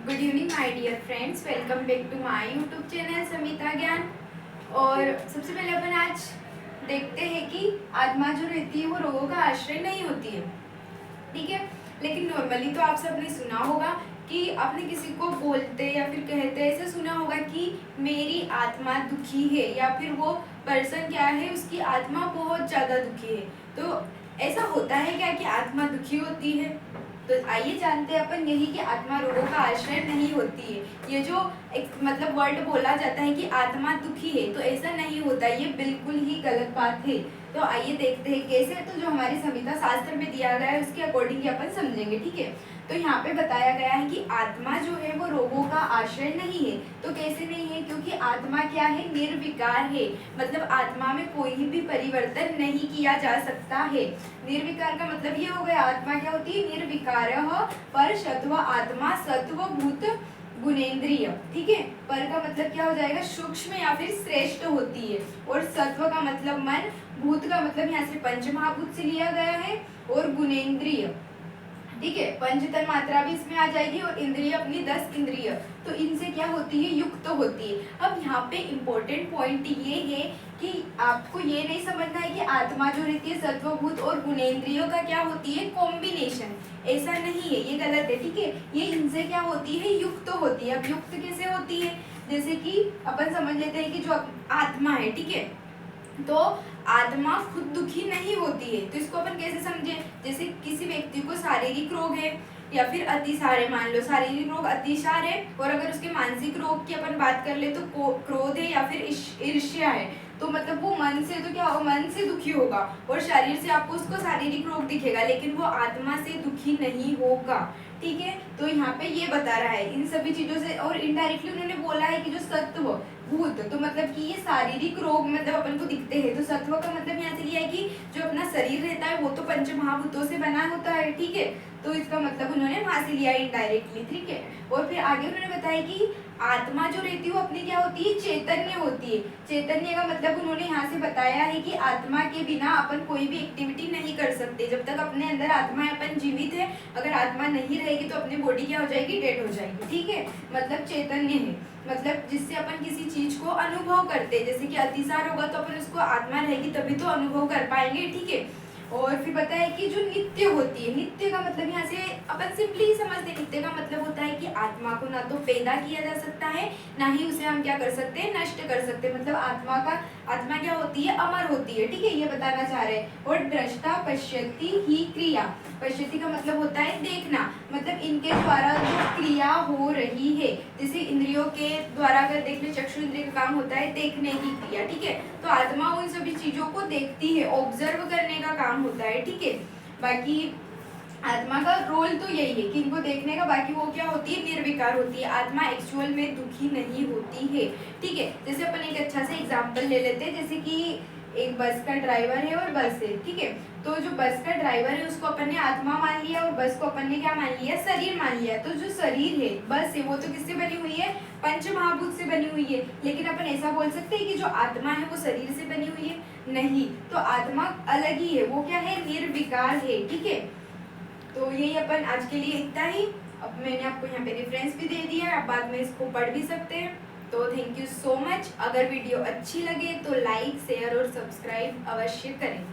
Good evening my dear friends, welcome back to my YouTube channel Samita Gyan. और सबसे पहले अपन आज देखते हैं कि आत्मा जो रहती है वो रोगों का आश्रय नहीं होती है, ठीक है। लेकिन नॉर्मली तो आप सबने सुना होगा कि आपने किसी को बोलते या फिर कहते ऐसे सुना होगा कि मेरी आत्मा दुखी है, या फिर वो पर्सन क्या है, उसकी आत्मा बहुत ज़्यादा दुखी है। तो ऐसा होता है क्या कि आत्मा दुखी होती है? तो आइए जानते हैं अपन यही कि आत्मा रोगों का आश्रय नहीं होती है। ये जो एक मतलब वर्ड बोला जाता है कि आत्मा दुखी है, तो ऐसा नहीं होता, ये बिल्कुल ही गलत बात है। तो आइए देखते हैं कैसे। तो जो हमारी संहिता शास्त्र में दिया गया है उसके अकॉर्डिंग ही अपन समझेंगे, ठीक है। तो यहाँ पे बताया गया है कि आत्मा जो है वो रोगों का आश्रय नहीं है। तो कैसे नहीं है? क्योंकि आत्मा क्या है? निर्विकार है। मतलब आत्मा में कोई भी परिवर्तन नहीं किया जा सकता है। निर्विकार का मतलब ये हो गया, आत्मा क्या होती है? निर्विकार पर सत्व आत्मा सत्व भूत गुणेन्द्रिय, ठीक है। पर का मतलब क्या हो जाएगा? सूक्ष्म या फिर श्रेष्ठ होती है। और सत्व का मतलब मन, भूत का मतलब यहाँ से पंच महाभूत से लिया गया है, और गुणेन्द्रिय, ठीक है। पंच तन मात्रा भी इसमें आ जाएगी और इंद्रिय अपनी 10 इंद्रिय, तो इनसे क्या होती है? युक्त होती है। अब यहाँ पे इम्पोर्टेंट पॉइंट ये है कि आपको ये नहीं समझना है कि आत्मा जो रहती है सत्वभूत और गुणेन्द्रियों का क्या होती है? कॉम्बिनेशन। ऐसा नहीं है, ये गलत है, ठीक है। ये इनसे क्या होती है? युक्त होती है। अब युक्त कैसे होती है? जैसे कि अपन समझ लेते हैं कि जो आत्मा है, ठीक है, तो आत्मा खुद दुखी नहीं होती है। तो इसको अपन कैसे समझे? जैसे किसी व्यक्ति को शारीरिक रोग है या फिर अतिसार है, मान लो शारीरिक रोग अतिसार है, और अगर उसके मानसिक रोग की अपन बात कर ले तो क्रोध है या फिर ईर्ष्या है, तो मतलब वो मन से तो क्या होगा? मन से दुखी होगा, और शरीर से आपको उसको शारीरिक रोग दिखेगा, लेकिन वो आत्मा से दुखी नहीं होगा, ठीक है। तो यहाँ पे ये बता रहा है इन सभी चीजों से। और इनडायरेक्टली उन्होंने बोला है कि जो सत्व भूत, तो मतलब कि ये शारीरिक रोग मतलब अपन को दिखते हैं। तो सत्व का मतलब यहाँ से लिया है कि जो अपना शरीर रहता है वो तो पंच महाभूतों से बना होता है, ठीक है। तो इसका मतलब उन्होंने वहां से लिया इनडायरेक्टली, ठीक है। और फिर आगे उन्होंने बताया कि आत्मा जो रहती है वो अपनी क्या होती है? चैतन्य होती है। चैतन्य का मतलब उन्होंने यहाँ से बताया है कि आत्मा के बिना अपन कोई भी एक्टिविटी नहीं कर सकते। जब तक अपने अंदर आत्मा है, अपन जीवित है, अगर आत्मा नहीं रहेगी तो अपनी बॉडी क्या हो जाएगी? डेड हो जाएगी, ठीक है। मतलब चैतन्य है, मतलब जिससे अपन किसी चीज को अनुभव करते हैं। जैसे कि अतिसार होगा तो अपन उसको, आत्मा रहेगी तभी तो अनुभव कर पाएंगे, ठीक है। और फिर पता है कि जो नित्य होती है, नित्य का मतलब यहाँ से अपन सिंपली ही समझते हैं। नित्य का मतलब होता है कि आत्मा को ना तो पैदा किया जा सकता है, ना ही उसे हम क्या कर सकते हैं? नष्ट कर सकते हैं। मतलब आत्मा क्या होती है? अमर होती है, ठीक है, ये बताना चाह रहे हैं। और दृष्टा पश्यति ही क्रिया, पश्यति का मतलब होता है देखना, मतलब इनके द्वारा जो क्रिया हो रही है, जैसे इंद्रियों के द्वारा अगर देखने, चक्षु इंद्रिय का काम होता है देखने की क्रिया, ठीक है। तो आत्मा उन सभी चीजों को देखती है, ऑब्जर्व करने का काम होता है, ठीक है। बाकी आत्मा का रोल तो यही है कि इनको देखने का। बाकी वो क्या होती है? निर्विकार होती है। आत्मा एक्चुअल में दुखी नहीं होती है, ठीक है। जैसे अपन एक अच्छा सा एग्जांपल ले लेते हैं, जैसे कि एक बस का ड्राइवर है और बस है, ठीक है। तो जो बस का ड्राइवर है उसको अपन ने आत्मा मान लिया, और बस को अपन ने क्या मान लिया? शरीर मान लिया। तो जो शरीर है, बस है, वो तो किससे बनी हुई है? पंच महाभूत से बनी हुई है। लेकिन अपन ऐसा बोल सकते हैं कि जो आत्मा है वो शरीर से बनी हुई है? नहीं। तो आत्मा अलग ही है, वो क्या है? निर्विकार है, ठीक है। तो यही अपन आज के लिए इतना ही। अब मैंने आपको यहाँ पे रेफरेंस भी दे दिया है, आप बाद में इसको पढ़ भी सकते हैं। तो थैंक यू सो मच। अगर वीडियो अच्छी लगे तो लाइक, शेयर और सब्सक्राइब अवश्य करें।